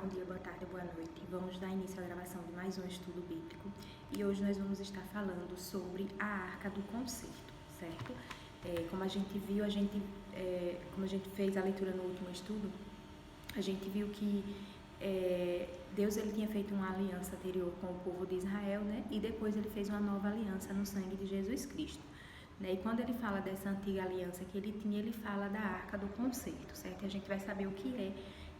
bom dia, boa tarde, boa noite. Vamos dar início à gravação de mais um estudo bíblico e hoje nós vamos estar falando sobre a Arca do Concerto, certo? Como a gente viu, como a gente fez a leitura no último estudo, a gente viu que Deus ele tinha feito uma aliança anterior com o povo de Israel, né? E depois ele fez uma nova aliança no sangue de Jesus Cristo. Né? E quando ele fala dessa antiga aliança que ele tinha, ele fala da Arca do Concerto, certo? E a gente vai saber o que é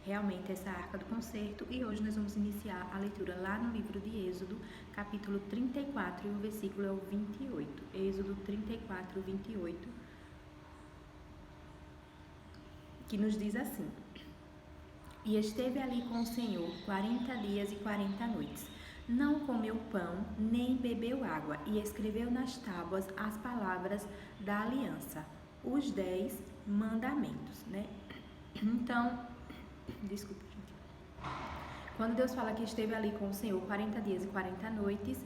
realmente essa Arca do Concerto e hoje nós vamos iniciar a leitura lá no livro de Êxodo, capítulo 34 e o versículo é o 28. Êxodo 34, 28, que nos diz assim: E esteve ali com o Senhor 40 dias e 40 noites. Não comeu pão, nem bebeu água, e escreveu nas tábuas as palavras da aliança, os 10 mandamentos, né? Então, desculpa, gente. Quando Deus fala que esteve ali com o Senhor 40 dias e 40 noites,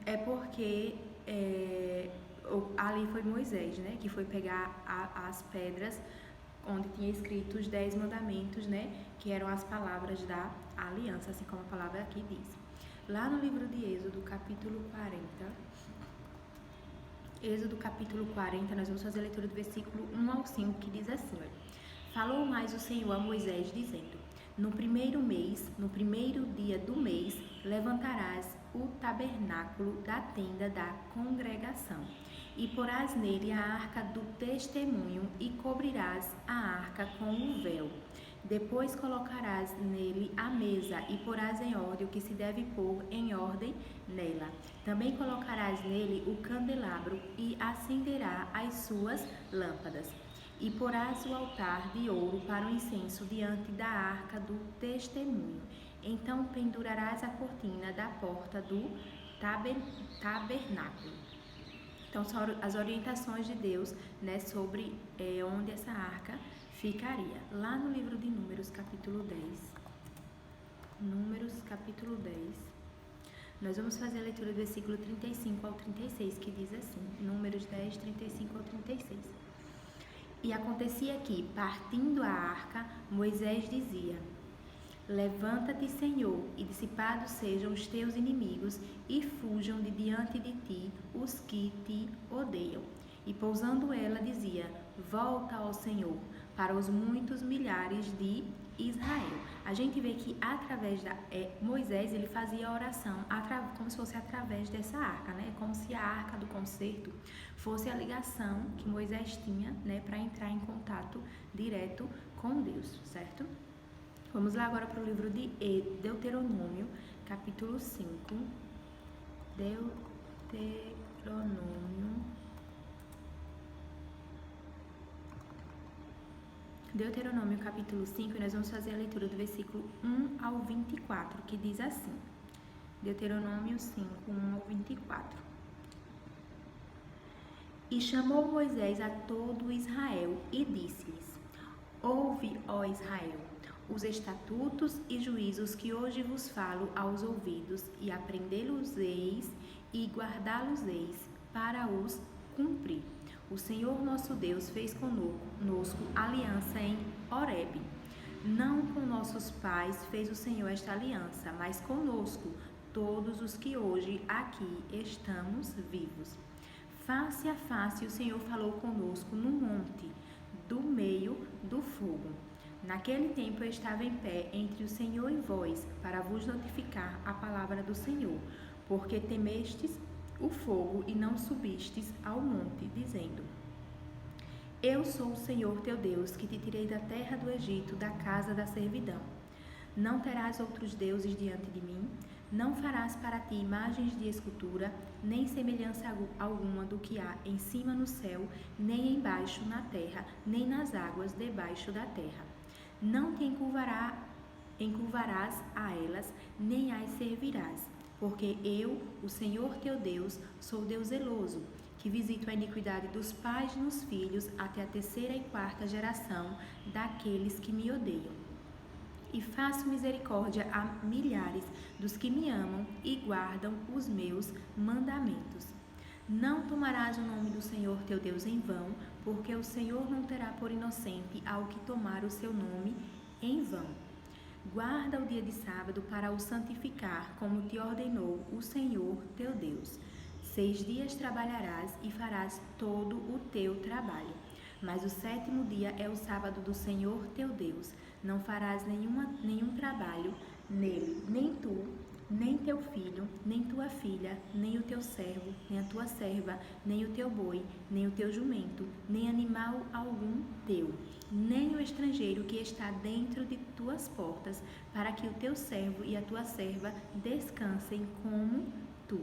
é porque ali foi Moisés, né? Que foi pegar as pedras onde tinha escrito os 10 mandamentos, né? Que eram as palavras da aliança, assim como a palavra aqui diz. Lá no livro de Êxodo, capítulo 40, nós vamos fazer a leitura do versículo 1 ao 5, que diz assim: Falou mais o Senhor a Moisés, dizendo: No primeiro mês, no primeiro dia do mês, levantarás o tabernáculo da tenda da congregação, e porás nele a arca do testemunho, e cobrirás a arca com um véu. Depois colocarás nele a mesa, e porás em ordem o que se deve pôr em ordem nela. Também colocarás nele o candelabro, e acenderá as suas lâmpadas. E porás o altar de ouro para o incenso diante da arca do testemunho. Então pendurarás a cortina da porta do tabernáculo. Então são as orientações de Deus, né, sobre onde essa arca ficaria. Lá no livro de Números, capítulo 10. Números, capítulo 10. Nós vamos fazer a leitura do versículo 35 ao 36, que diz assim: Números 10, 35 ao 36. E acontecia que, partindo a arca, Moisés dizia: Levanta-te, Senhor, e dissipados sejam os teus inimigos, e fujam de diante de ti os que te odeiam. E pousando ela, dizia: Volta, ó Senhor, para os muitos milhares de Israel. A gente vê que através da Moisés, ele fazia a oração como se fosse através dessa arca, né? Como se a arca do concerto fosse a ligação que Moisés tinha, né, para entrar em contato direto com Deus, certo? Vamos lá agora para o livro de Deuteronômio, capítulo 5. Deuteronômio, capítulo 5, e nós vamos fazer a leitura do versículo 1 ao 24, que diz assim: Deuteronômio 5, 1 ao 24. E chamou Moisés a todo Israel e disse-lhes: Ouve, ó Israel, os estatutos e juízos que hoje vos falo aos ouvidos, e aprendê-los-eis e guardá-los-eis para os cumprir. O Senhor nosso Deus fez conosco aliança em Horebe. Não com nossos pais fez o Senhor esta aliança, mas conosco, todos os que hoje aqui estamos vivos. Face a face o Senhor falou conosco no monte, do meio do fogo. Naquele tempo eu estava em pé entre o Senhor e vós, para vos notificar a palavra do Senhor, porque temestes o fogo e não subistes ao monte, dizendo: Eu sou o Senhor teu Deus, que te tirei da terra do Egito, da casa da servidão. Não terás outros deuses diante de mim, não farás para ti imagens de escultura, nem semelhança alguma do que há em cima no céu, nem embaixo na terra, nem nas águas debaixo da terra. Não te encurvarás a elas, nem as servirás, porque eu, o Senhor teu Deus, sou Deus zeloso, que visito a iniquidade dos pais nos filhos até a 3ª e 4ª geração daqueles que me odeiam. E faço misericórdia a milhares dos que me amam e guardam os meus mandamentos. Não tomarás o nome do Senhor teu Deus em vão, porque o Senhor não terá por inocente ao que tomar o seu nome em vão. Guarda o dia de sábado para o santificar, como te ordenou o Senhor teu Deus. 6 dias trabalharás e farás todo o teu trabalho. Mas o 7º dia é o sábado do Senhor teu Deus. Não farás nenhum trabalho nele, nem tu, nem teu filho, nem tua filha, nem o teu servo, nem a tua serva, nem o teu boi, nem o teu jumento, nem animal algum teu, nem o estrangeiro que está dentro de tuas portas, para que o teu servo e a tua serva descansem como tu.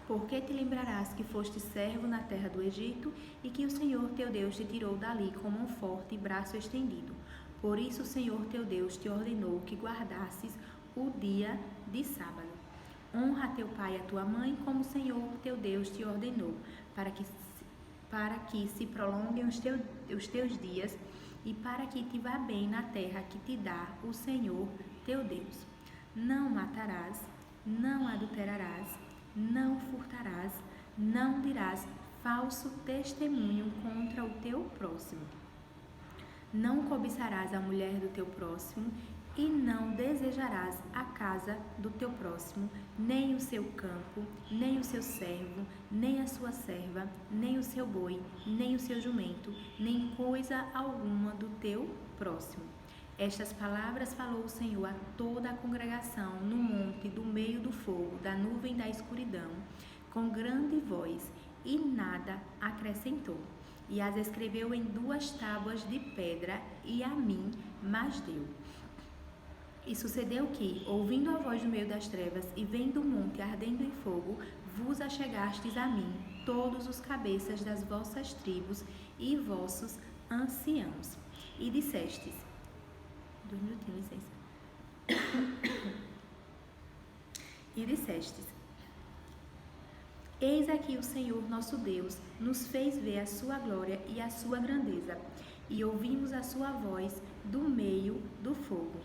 Porque te lembrarás que foste servo na terra do Egito e que o Senhor teu Deus te tirou dali com mão forte e braço estendido. Por isso o Senhor teu Deus te ordenou que guardasses o dia de sábado. Honra a teu pai e a tua mãe, como o Senhor teu Deus te ordenou, para que se prolonguem os teus dias e para que te vá bem na terra que te dá o Senhor teu Deus. Não matarás, não adulterarás, não furtarás, não dirás falso testemunho contra o teu próximo. Não cobiçarás a mulher do teu próximo e não desejarás a casa do teu próximo, nem o seu campo, nem o seu servo, nem a sua serva, nem o seu boi, nem o seu jumento, nem coisa alguma do teu próximo. Estas palavras falou o Senhor a toda a congregação no monte do meio do fogo, da nuvem da escuridão, com grande voz, e nada acrescentou. E as escreveu em 2 tábuas de pedra, e a mim mas deu. E sucedeu que, ouvindo a voz no meio das trevas, e vendo o monte ardendo em fogo, vos achegastes a mim, todos os cabeças das vossas tribos e vossos anciãos. E dissestes... 2 minutinhos, licença. E dissestes: Eis aqui o Senhor nosso Deus nos fez ver a sua glória e a sua grandeza, e ouvimos a sua voz do meio do fogo.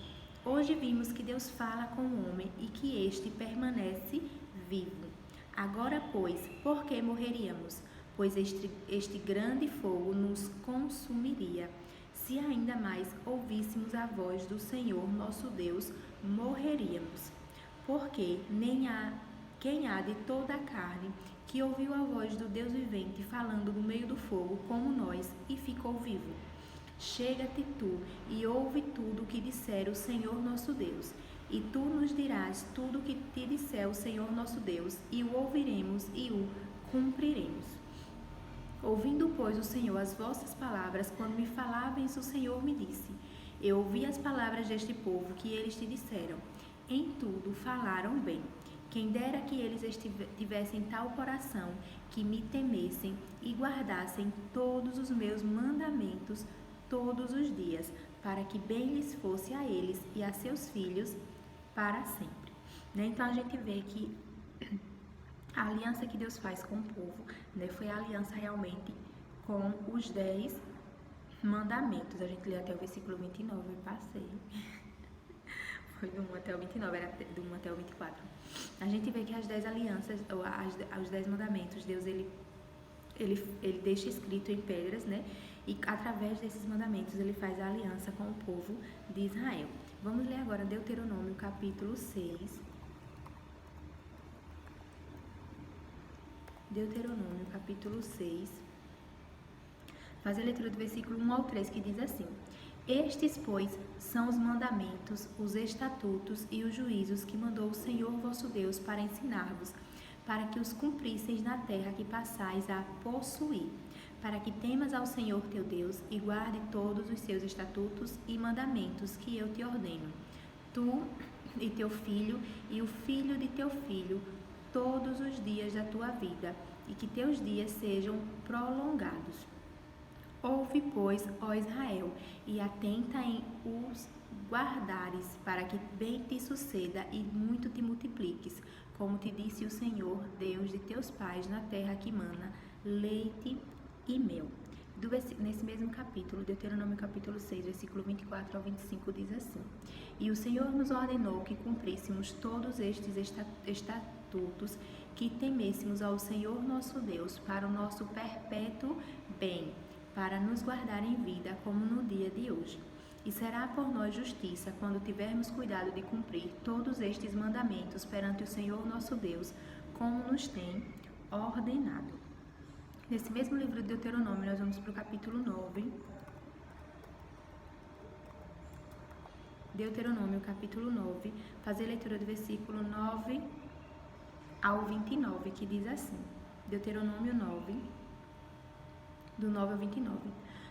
Hoje vimos que Deus fala com o homem e que este permanece vivo. Agora, pois, por que morreríamos? Pois este grande fogo nos consumiria. Se ainda mais ouvíssemos a voz do Senhor nosso Deus, morreríamos. Porque quem há de toda a carne que ouviu a voz do Deus vivente falando no meio do fogo, como nós, e ficou vivo? Chega-te tu e ouve tudo o que disser o Senhor nosso Deus, e tu nos dirás tudo o que te disser o Senhor nosso Deus, e o ouviremos e o cumpriremos. Ouvindo, pois, o Senhor as vossas palavras, quando me falavais, o Senhor me disse: Eu ouvi as palavras deste povo que eles te disseram. Em tudo falaram bem. Quem dera que eles tivessem tal coração, que me temessem e guardassem todos os meus mandamentos todos os dias, para que bem lhes fosse a eles e a seus filhos para sempre. Então a gente vê que a aliança que Deus faz com o povo, foi a aliança realmente com os 10 mandamentos. A gente lê até o versículo 29, eu passei. Foi do 1 até o 29, era do 1 até o 24. A gente vê que as 10 alianças, os 10 mandamentos, Deus ele deixa escrito em pedras, E através desses mandamentos ele faz a aliança com o povo de Israel. Vamos ler agora Deuteronômio capítulo 6. Deuteronômio capítulo 6. Faz a leitura do versículo 1 ao 3, que diz assim: Estes, pois, são os mandamentos, os estatutos e os juízos que mandou o Senhor vosso Deus para ensinar-vos, para que os cumprisseis na terra que passais a possuir, para que temas ao Senhor teu Deus e guarde todos os seus estatutos e mandamentos que eu te ordeno, tu e teu filho e o filho de teu filho, todos os dias da tua vida, e que teus dias sejam prolongados. Ouve, pois, ó Israel, e atenta em os guardares, para que bem te suceda e muito te multipliques, como te disse o Senhor, Deus de teus pais, na terra que mana leite e mel. Nesse mesmo capítulo, Deuteronômio capítulo 6, versículo 24 ao 25, diz assim: E o Senhor nos ordenou que cumpríssemos todos estes estatutos, que temêssemos ao Senhor nosso Deus para o nosso perpétuo bem, para nos guardar em vida, como no dia de hoje. E será por nós justiça quando tivermos cuidado de cumprir todos estes mandamentos perante o Senhor nosso Deus, como nos tem ordenado. Nesse mesmo livro de Deuteronômio, nós vamos para o capítulo 9. Deuteronômio, capítulo 9, fazer a leitura do versículo 9 ao 29, que diz assim: Deuteronômio 9, do 9 ao 29.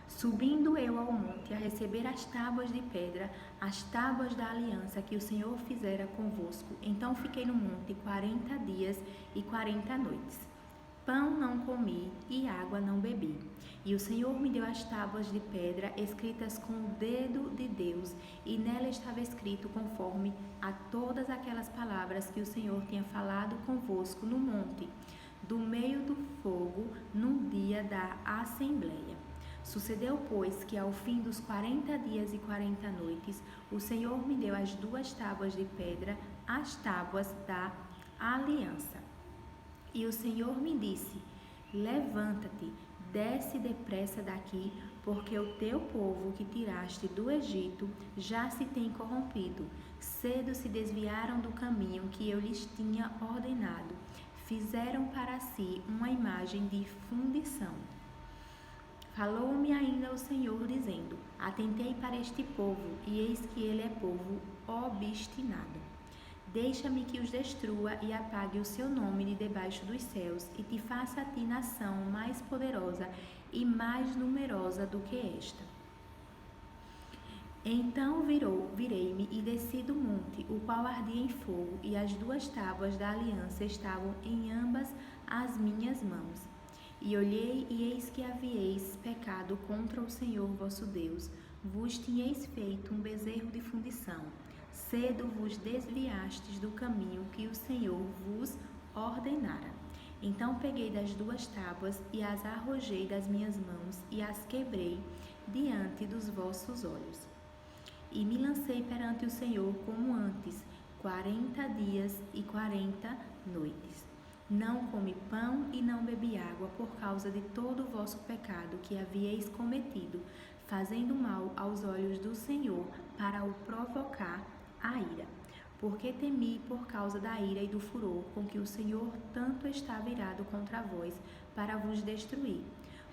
Subindo eu ao monte a receber as tábuas de pedra, as tábuas da aliança que o Senhor fizera convosco, então fiquei no monte 40 dias e 40 noites. Pão não comi e água não bebi. E o Senhor me deu as tábuas de pedra escritas com o dedo de Deus, e nela estava escrito conforme a todas aquelas palavras que o Senhor tinha falado convosco no monte, do meio do fogo, no dia da assembleia. Sucedeu, pois, que ao fim dos 40 dias e 40 noites, o Senhor me deu as 2 tábuas de pedra, as tábuas da aliança. E o Senhor me disse: levanta-te, desce depressa daqui, porque o teu povo que tiraste do Egito já se tem corrompido. Cedo se desviaram do caminho que eu lhes tinha ordenado. Fizeram para si uma imagem de fundição. Falou-me ainda o Senhor, dizendo: atentei para este povo, e eis que ele é povo obstinado. Deixa-me que os destrua e apague o seu nome de debaixo dos céus, e te faça a ti nação mais poderosa e mais numerosa do que esta. Então virei-me e desci do monte, o qual ardia em fogo, e as 2 tábuas da aliança estavam em ambas as minhas mãos. E olhei, e eis que havíeis pecado contra o Senhor vosso Deus, vos tinhais feito um bezerro de fundição. Cedo vos desviastes do caminho que o Senhor vos ordenara. Então peguei das 2 tábuas e as arrojei das minhas mãos e as quebrei diante dos vossos olhos. E me lancei perante o Senhor como antes, 40 dias e 40 noites. Não comi pão e não bebi água por causa de todo o vosso pecado que havíeis cometido, fazendo mal aos olhos do Senhor para o provocar a ira, porque temi por causa da ira e do furor com que o Senhor tanto estava irado contra vós para vos destruir.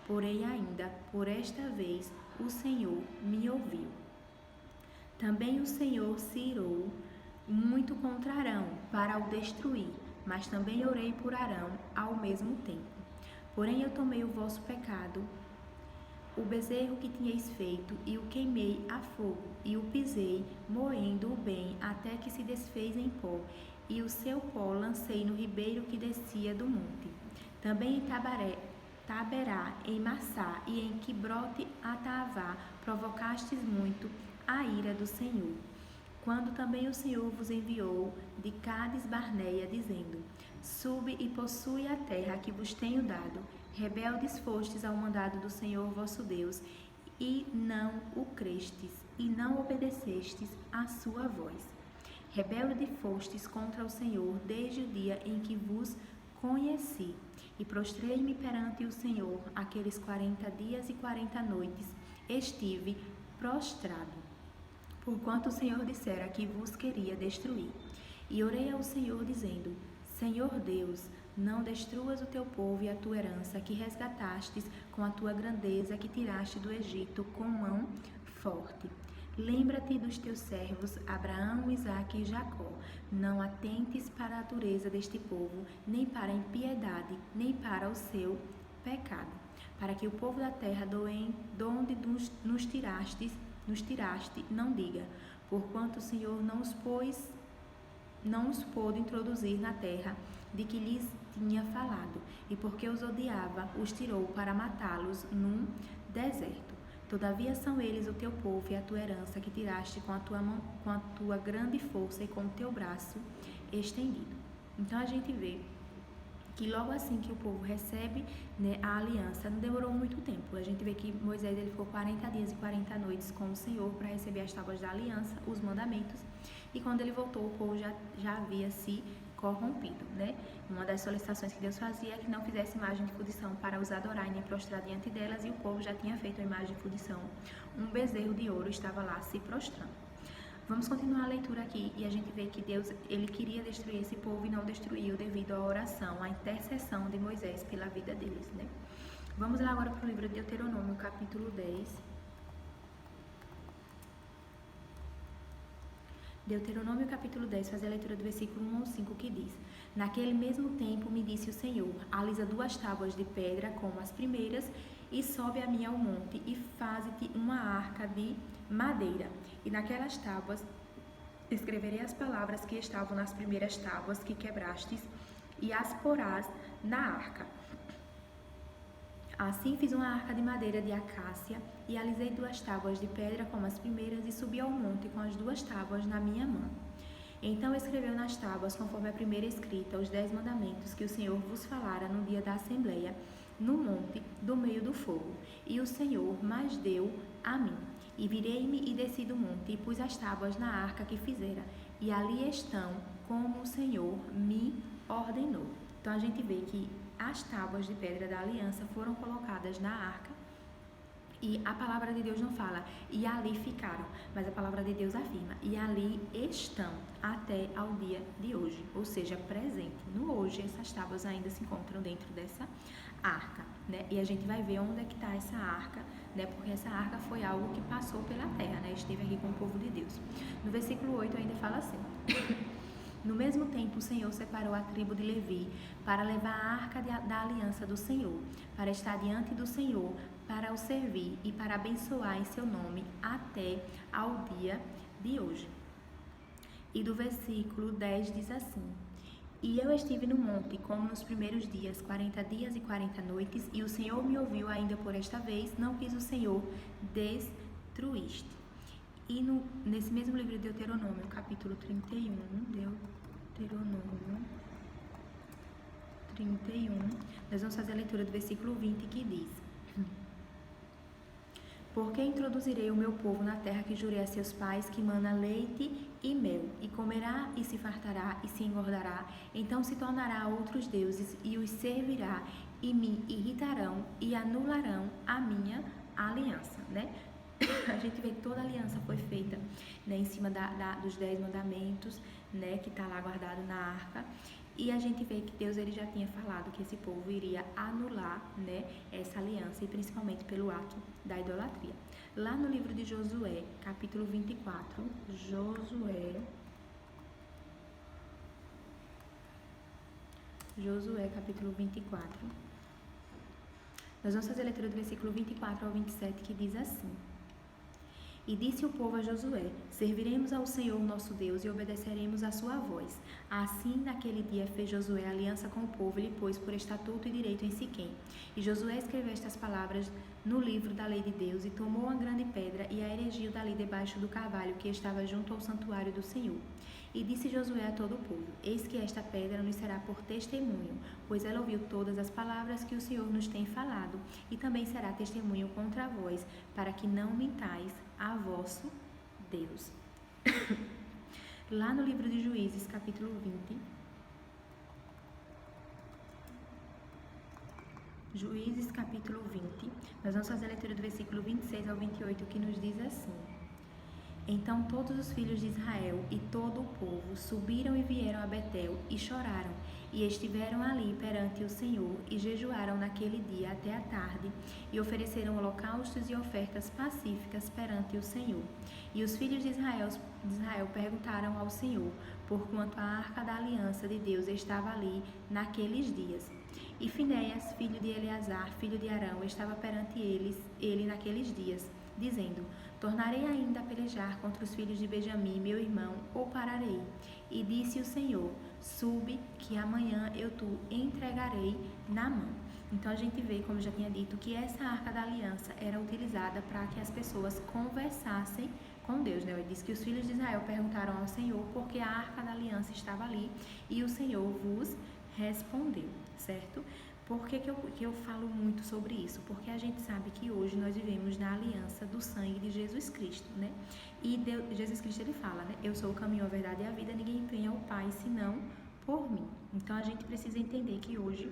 Porém ainda, por esta vez, o Senhor me ouviu. Também o Senhor se irou muito contra Arão para o destruir, mas também orei por Arão ao mesmo tempo. Porém eu tomei o vosso pecado, o bezerro que tinhais feito, e o queimei a fogo, e o pisei, moendo-o bem, até que se desfez em pó, e o seu pó lancei no ribeiro que descia do monte. Também em Taberá, em Massá e em Quibrote Ataavá provocastes muito a ira do Senhor. Quando também o Senhor vos enviou de Cádiz Barneia, dizendo: sube e possui a terra que vos tenho dado. Rebeldes fostes ao mandado do Senhor vosso Deus, e não o crestes, e não obedecestes à sua voz. Rebelde fostes contra o Senhor desde o dia em que vos conheci, e prostrei-me perante o Senhor aqueles 40 dias e 40 noites. Estive prostrado, porquanto o Senhor dissera que vos queria destruir. E orei ao Senhor, dizendo: Senhor Deus, não destruas o teu povo e a tua herança, que resgatastes com a tua grandeza, que tiraste do Egito com mão forte. Lembra-te dos teus servos, Abraão, Isaque e Jacó. Não atentes para a dureza deste povo, nem para a impiedade, nem para o seu pecado, para que o povo da terra, de onde nos tiraste, não diga, porquanto o Senhor não os pôde introduzir na terra de que lhes tinha falado, e porque os odiava, os tirou para matá-los num deserto. Todavia são eles o teu povo e a tua herança, que tiraste com a tua grande força e com o teu braço estendido. Então a gente vê que logo assim que o povo recebe, né, a aliança, não demorou muito tempo. A gente vê que Moisés ele ficou 40 dias e 40 noites com o Senhor para receber as tábuas da aliança, os mandamentos, e quando ele voltou, o povo já havia se corrompido, né? Uma das solicitações que Deus fazia é que não fizesse imagem de fundição para os adorar e nem prostrar diante delas, e o povo já tinha feito a imagem de fundição. Um bezerro de ouro estava lá se prostrando. Vamos continuar a leitura aqui e a gente vê que Deus, ele queria destruir esse povo e não destruiu devido à oração, à intercessão de Moisés pela vida deles, né? Vamos lá agora para o livro de Deuteronômio, capítulo 10. Deuteronômio capítulo 10 faz a leitura do versículo 1 ao 5, que diz: Naquele mesmo tempo me disse o Senhor, alisa 2 tábuas de pedra como as primeiras, e sobe a mim ao monte, e faze-te uma arca de madeira. E naquelas tábuas escreverei as palavras que estavam nas primeiras tábuas que quebrastes, e as porás na arca. Assim fiz uma arca de madeira de acácia, e alisei 2 tábuas de pedra como as primeiras, e subi ao monte com as 2 tábuas na minha mão. Então escreveu nas tábuas, conforme a primeira escrita, os 10 mandamentos que o Senhor vos falara no dia da assembleia, no monte do meio do fogo. E o Senhor mais deu a mim. E virei-me e desci do monte, e pus as tábuas na arca que fizera, e ali estão, como o Senhor me ordenou. Então a gente vê que as tábuas de pedra da aliança foram colocadas na arca, e a palavra de Deus não fala, e ali ficaram, mas a palavra de Deus afirma, e ali estão até ao dia de hoje, ou seja, presente. No hoje, essas tábuas ainda se encontram dentro dessa arca, né? E a gente vai ver onde é que está essa arca, né? Porque essa arca foi algo que passou pela terra, né? Esteve aqui com o povo de Deus. No versículo 8 ainda fala assim: No mesmo tempo, o Senhor separou a tribo de Levi para levar a arca da aliança do Senhor, para estar diante do Senhor, para o servir e para abençoar em seu nome até ao dia de hoje. E do versículo 10 diz assim: E eu estive no monte, como nos primeiros dias, 40 dias e 40 noites, e o Senhor me ouviu ainda por esta vez, não quis o Senhor destruíste. E nesse mesmo livro de Deuteronômio, capítulo 31, Deuteronômio 31, nós vamos fazer a leitura do versículo 20, que diz: Porque introduzirei o meu povo na terra que jurei a seus pais, que mana leite e mel, e comerá e se fartará e se engordará, então se tornará a outros deuses e os servirá, e me irritarão e anularão a minha aliança, né? A gente vê que toda a aliança foi feita, né, em cima dos 10 mandamentos, né, que está lá guardado na arca. E a gente vê que Deus, ele já tinha falado que esse povo iria anular, né, essa aliança, e principalmente pelo ato da idolatria. Lá no livro de Josué, capítulo 24, Josué, capítulo 24, nós vamos fazer a leitura do versículo 24 ao 27, que diz assim: E disse o povo a Josué: Serviremos ao Senhor nosso Deus e obedeceremos à sua voz. Assim, naquele dia fez Josué aliança com o povo e lhe pôs por estatuto e direito em Siquém. E Josué escreveu estas palavras no livro da lei de Deus, e tomou uma grande pedra e a erigiu dali debaixo do carvalho que estava junto ao santuário do Senhor. E disse Josué a todo o povo: Eis que esta pedra nos será por testemunho, pois ela ouviu todas as palavras que o Senhor nos tem falado, e também será testemunho contra vós, para que não mintais a vosso Deus. Lá no livro de Juízes, capítulo 20, Juízes, capítulo 20, nós vamos fazer a leitura do versículo 26 ao 28, que nos diz assim: Então todos os filhos de Israel e todo o povo subiram e vieram a Betel e choraram, e estiveram ali perante o Senhor, e jejuaram naquele dia até a tarde, e ofereceram holocaustos e ofertas pacíficas perante o Senhor. E os filhos de Israel perguntaram ao Senhor, porquanto a arca da aliança de Deus estava ali naqueles dias. E Finéias, filho de Eleazar, filho de Arão, estava perante ele naqueles dias, dizendo: Tornarei ainda a pelejar contra os filhos de Benjamim, meu irmão, ou pararei? E disse o Senhor: Sube, que amanhã eu te entregarei na mão. Então a gente vê, como eu já tinha dito, que essa arca da aliança era utilizada para que as pessoas conversassem com Deus, né? Ele diz que os filhos de Israel perguntaram ao Senhor porque a arca da aliança estava ali, e o Senhor vos respondeu, certo? Por que eu falo muito sobre isso? Porque a gente sabe que hoje nós vivemos na aliança do sangue de Jesus Cristo, né? E Jesus Cristo, ele fala, né? Eu sou o caminho, a verdade e a vida, ninguém vem ao Pai senão por mim. Então a gente precisa entender que hoje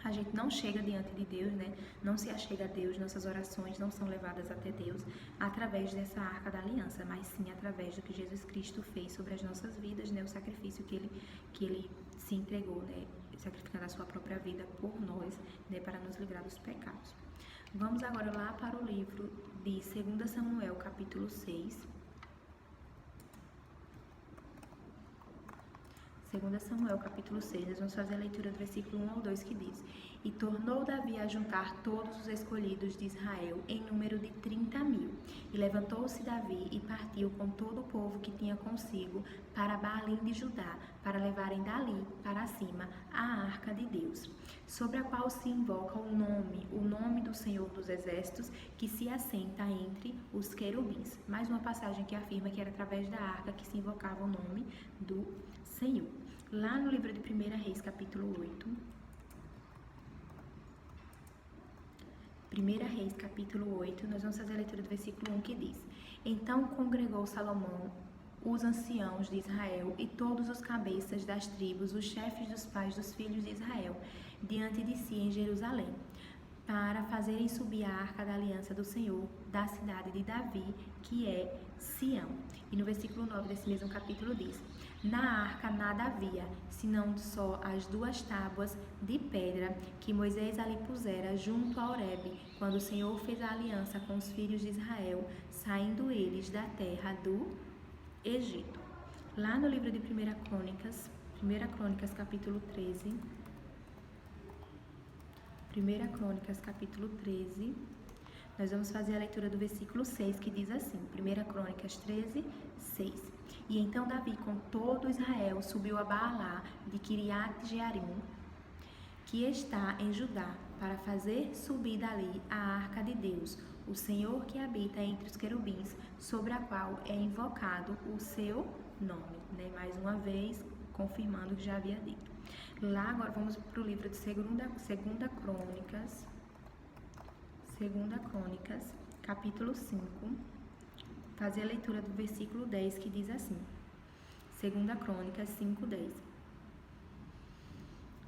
a gente não chega diante de Deus, né? Não se achega a Deus, nossas orações não são levadas até Deus através dessa arca da aliança, mas sim através do que Jesus Cristo fez sobre as nossas vidas, né? O sacrifício que ele se entregou, né? Sacrificando a sua própria vida por nós, né? Para nos livrar dos pecados. Vamos agora lá para o livro de 2 Samuel, capítulo 6. 2 Samuel, capítulo 6, nós vamos fazer a leitura do versículo 1 ao 2, que diz: E tornou Davi a juntar todos os escolhidos de Israel, em número de 30.000. E levantou-se Davi e partiu com todo o povo que tinha consigo para Baalim de Judá, para levarem dali para cima a arca de Deus, sobre a qual se invoca o nome do Senhor dos Exércitos, que se assenta entre os querubins. Mais uma passagem que afirma que era através da arca que se invocava o nome do Senhor. Lá no livro de 1 Reis, capítulo 8. 1 Reis, capítulo 8, nós vamos fazer a leitura do versículo 1, que diz: Então congregou Salomão os anciãos de Israel e todos os cabeças das tribos, os chefes dos pais dos filhos de Israel, diante de si em Jerusalém, para fazerem subir a arca da aliança do Senhor da cidade de Davi, que é Sião. E no versículo 9 desse mesmo capítulo diz: Na arca nada havia, senão só as 2 tábuas de pedra que Moisés ali pusera junto a Horebe, quando o Senhor fez a aliança com os filhos de Israel, saindo eles da terra do Egito. Lá no livro de 1 Crônicas, capítulo 13. 1 Crônicas, capítulo 13, nós vamos fazer a leitura do versículo 6, que diz assim, 1 Crônicas 13, 6. E então Davi, com todo Israel, subiu a Baalá de Quiriat-Jearim, que está em Judá, para fazer subir dali a arca de Deus, o Senhor que habita entre os querubins, sobre a qual é invocado o seu nome. Né? Mais uma vez, confirmando o que já havia dito. Lá agora vamos para o livro de 2 Crônicas, capítulo 5, fazer a leitura do versículo 10, que diz assim, 2 Crônicas 5, 10.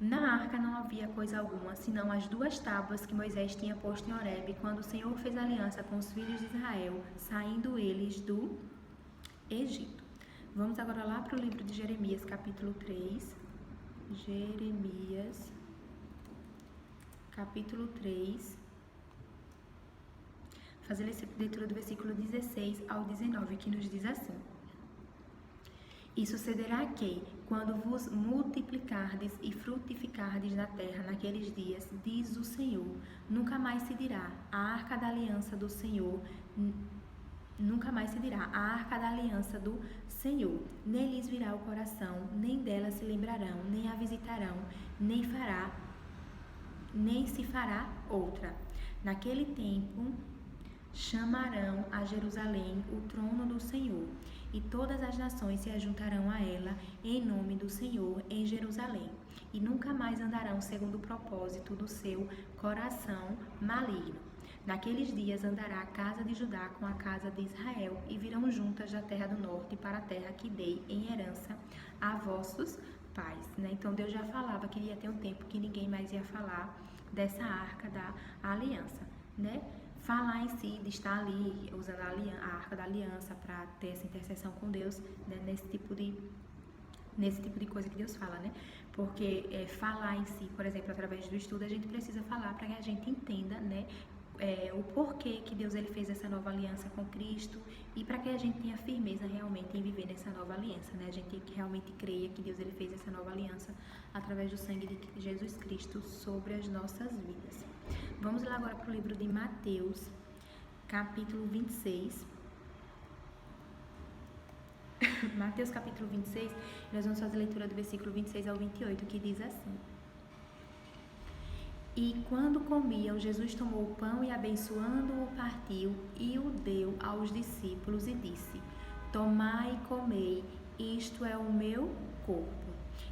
Na arca não havia coisa alguma, senão as 2 tábuas que Moisés tinha posto em Horebe, quando o Senhor fez aliança com os filhos de Israel, saindo eles do Egito. Vamos agora lá para o livro de Jeremias, capítulo 3. Jeremias, capítulo 3, fazer a leitura do versículo 16 ao 19, que nos diz assim: E sucederá que, quando vos multiplicardes e frutificardes na terra naqueles dias, diz o Senhor, nunca mais se dirá, a arca da aliança do Senhor, nunca mais se dirá, a arca da aliança do Senhor, nem lhes virá o coração, nem dela se lembrarão, nem a visitarão, nem se fará outra. Naquele tempo chamarão a Jerusalém o trono do Senhor, e todas as nações se ajuntarão a ela em nome do Senhor em Jerusalém, e nunca mais andarão segundo o propósito do seu coração maligno. Naqueles dias andará a casa de Judá com a casa de Israel, e virão juntas da terra do norte para a terra que dei em herança a vossos pais. Né? Então Deus já falava que ia ter um tempo que ninguém mais ia falar dessa arca da aliança, né? Falar em si, de estar ali usando a arca da aliança para ter essa intercessão com Deus, né? nesse tipo de coisa que Deus fala, né? Porque falar em si, por exemplo, através do estudo, a gente precisa falar para que a gente entenda, né? O porquê que Deus ele fez essa nova aliança com Cristo, e para que a gente tenha firmeza realmente em viver nessa nova aliança, né? A gente realmente creia que Deus ele fez essa nova aliança através do sangue de Jesus Cristo sobre as nossas vidas. Vamos lá agora para o livro de Mateus, capítulo 26. Mateus capítulo 26, nós vamos fazer a leitura do versículo 26 ao 28, que diz assim: E quando comiam, Jesus tomou o pão e, abençoando-o, partiu e o deu aos discípulos e disse: Tomai e comei, isto é o meu corpo.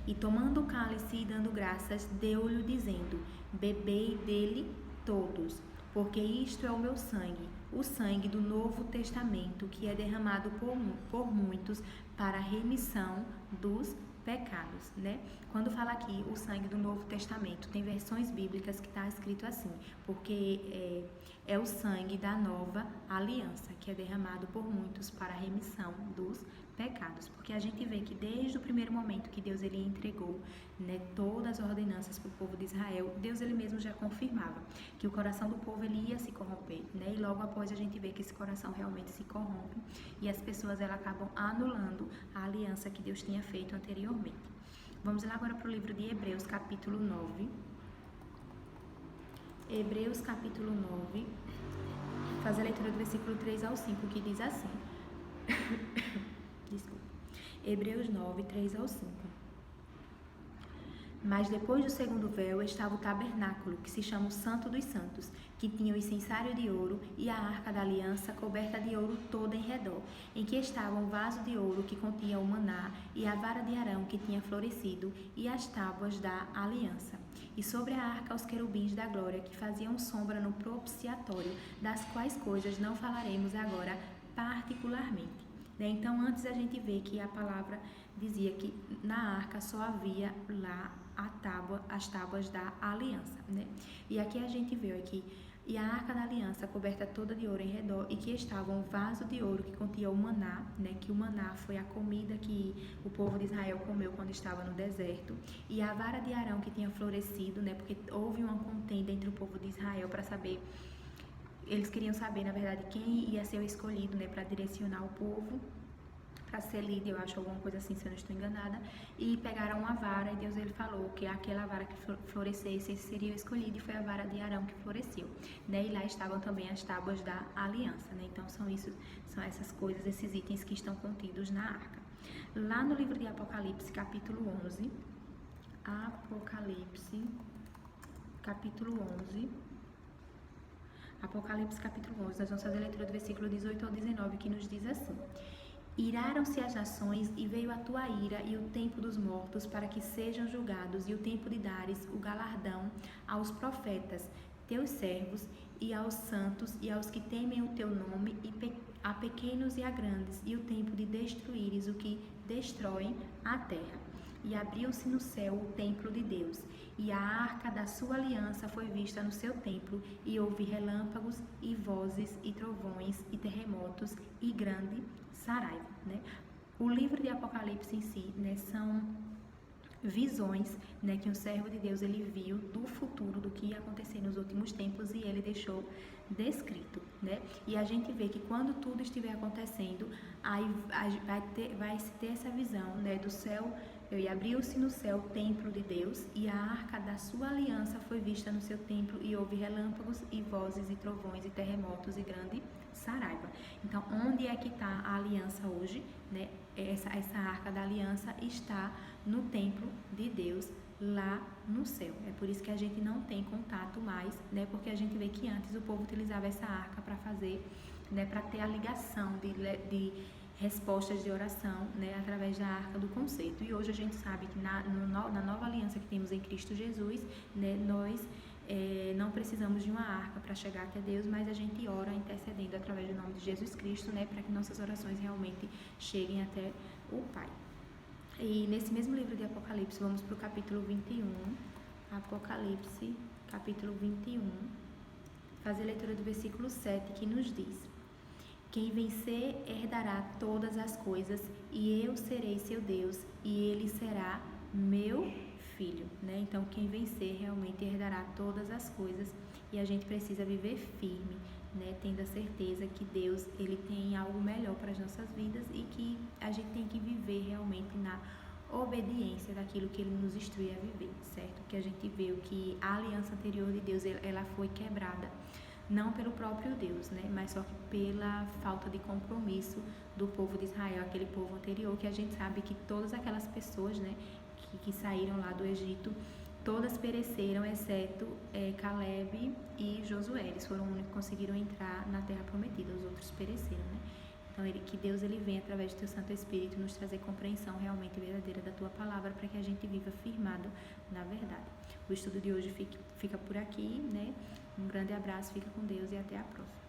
E tomando o cálice e dando graças, deu-lhe dizendo: Bebei dele todos, porque isto é o meu sangue, o sangue do Novo Testamento, que é derramado por muitos para a remissão dos pecados, né? Quando fala aqui o sangue do Novo Testamento, tem versões bíblicas que está escrito assim, porque é o sangue da nova aliança, que é derramado por muitos para a remissão dos pecados, porque a gente vê que desde o primeiro momento que Deus ele entregou, né, todas as ordenanças para o povo de Israel, Deus ele mesmo já confirmava que o coração do povo ele ia se corromper, né, e logo após a gente vê que esse coração realmente se corrompe e as pessoas elas acabam anulando a aliança que Deus tinha feito anteriormente. Vamos lá agora para o livro de Hebreus, capítulo 9. Hebreus, capítulo 9, faz a leitura do versículo 3 ao 5, que diz assim. Desculpa. Hebreus 9, 3 ao 5. Mas depois do segundo véu estava o tabernáculo, que se chama o Santo dos Santos, que tinha o incensário de ouro e a arca da aliança coberta de ouro toda em redor, em que estava um vaso de ouro que continha o maná e a vara de Arão que tinha florescido e as tábuas da aliança. E sobre a arca os querubins da glória que faziam sombra no propiciatório, das quais coisas não falaremos agora particularmente. Então, antes a gente vê que a palavra dizia que na arca só havia lá as tábuas da aliança, né? E aqui a gente vê aqui, e a arca da aliança coberta toda de ouro em redor, e que estava um vaso de ouro que continha o maná, né? Que o maná foi a comida que o povo de Israel comeu quando estava no deserto, e a vara de Arão que tinha florescido, né? Porque houve uma contenda entre o povo de Israel para saber. Eles queriam saber, na verdade, quem ia ser o escolhido, né, para direcionar o povo, para ser líder, eu acho, alguma coisa assim, se eu não estou enganada. E pegaram uma vara e Deus ele falou que aquela vara que florescesse, esse seria o escolhido, e foi a vara de Arão que floresceu, né? E lá estavam também as tábuas da aliança, né? Então são essas coisas, esses itens que estão contidos na arca. Lá no livro de Apocalipse, capítulo 11, Apocalipse, capítulo 11, nós vamos fazer a leitura do versículo 18 ao 19, que nos diz assim: Iraram-se as nações, e veio a tua ira e o tempo dos mortos, para que sejam julgados, e o tempo de dares o galardão aos profetas, teus servos, e aos santos, e aos que temem o teu nome, a pequenos e a grandes, e o tempo de destruíres o que destroem a terra. E abriu-se no céu o templo de Deus, e a arca da sua aliança foi vista no seu templo, e houve relâmpagos, e vozes, e trovões, e terremotos, e grande saraiva, né? O livro de Apocalipse em si, né, são visões, né, que um servo de Deus ele viu do futuro, do que ia acontecer nos últimos tempos, e ele deixou descrito, né? E a gente vê que quando tudo estiver acontecendo, aí vai se ter essa visão, né, do céu. E abriu-se no céu o templo de Deus, e a arca da sua aliança foi vista no seu templo, e houve relâmpagos, e vozes, e trovões, e terremotos, e grande saraiva. Então, onde é que está a aliança hoje, né? Essa arca da aliança está no templo de Deus, lá no céu. É por isso que a gente não tem contato mais, né? Porque a gente vê que antes o povo utilizava essa arca para fazer, né? Para ter a ligação de respostas de oração, né, através da arca do concerto. E hoje a gente sabe que na nova aliança que temos em Cristo Jesus, né, nós não precisamos de uma arca para chegar até Deus, mas a gente ora intercedendo através do nome de Jesus Cristo, né, para que nossas orações realmente cheguem até o Pai. E nesse mesmo livro de Apocalipse, vamos para o capítulo 21, Apocalipse, capítulo 21, fazer a leitura do versículo 7, que nos diz: Quem vencer herdará todas as coisas, e eu serei seu Deus, e ele será meu filho, né? Então, quem vencer realmente herdará todas as coisas, e a gente precisa viver firme, né? Tendo a certeza que Deus, ele tem algo melhor para as nossas vidas, e que a gente tem que viver realmente na obediência daquilo que ele nos instrui a viver, certo? Que a gente vê que a aliança anterior de Deus, ela foi quebrada, não pelo próprio Deus, né, mas só que pela falta de compromisso do povo de Israel, aquele povo anterior, que a gente sabe que todas aquelas pessoas, né, que saíram lá do Egito, todas pereceram, exceto Caleb e Josué. Eles foram os únicos que conseguiram entrar na terra prometida, os outros pereceram, né? Então, que Deus ele vem através do teu Santo Espírito nos trazer compreensão realmente verdadeira da tua palavra, para que a gente viva firmado na verdade. O estudo de hoje fica por aqui, né? Um grande abraço, fica com Deus e até a próxima.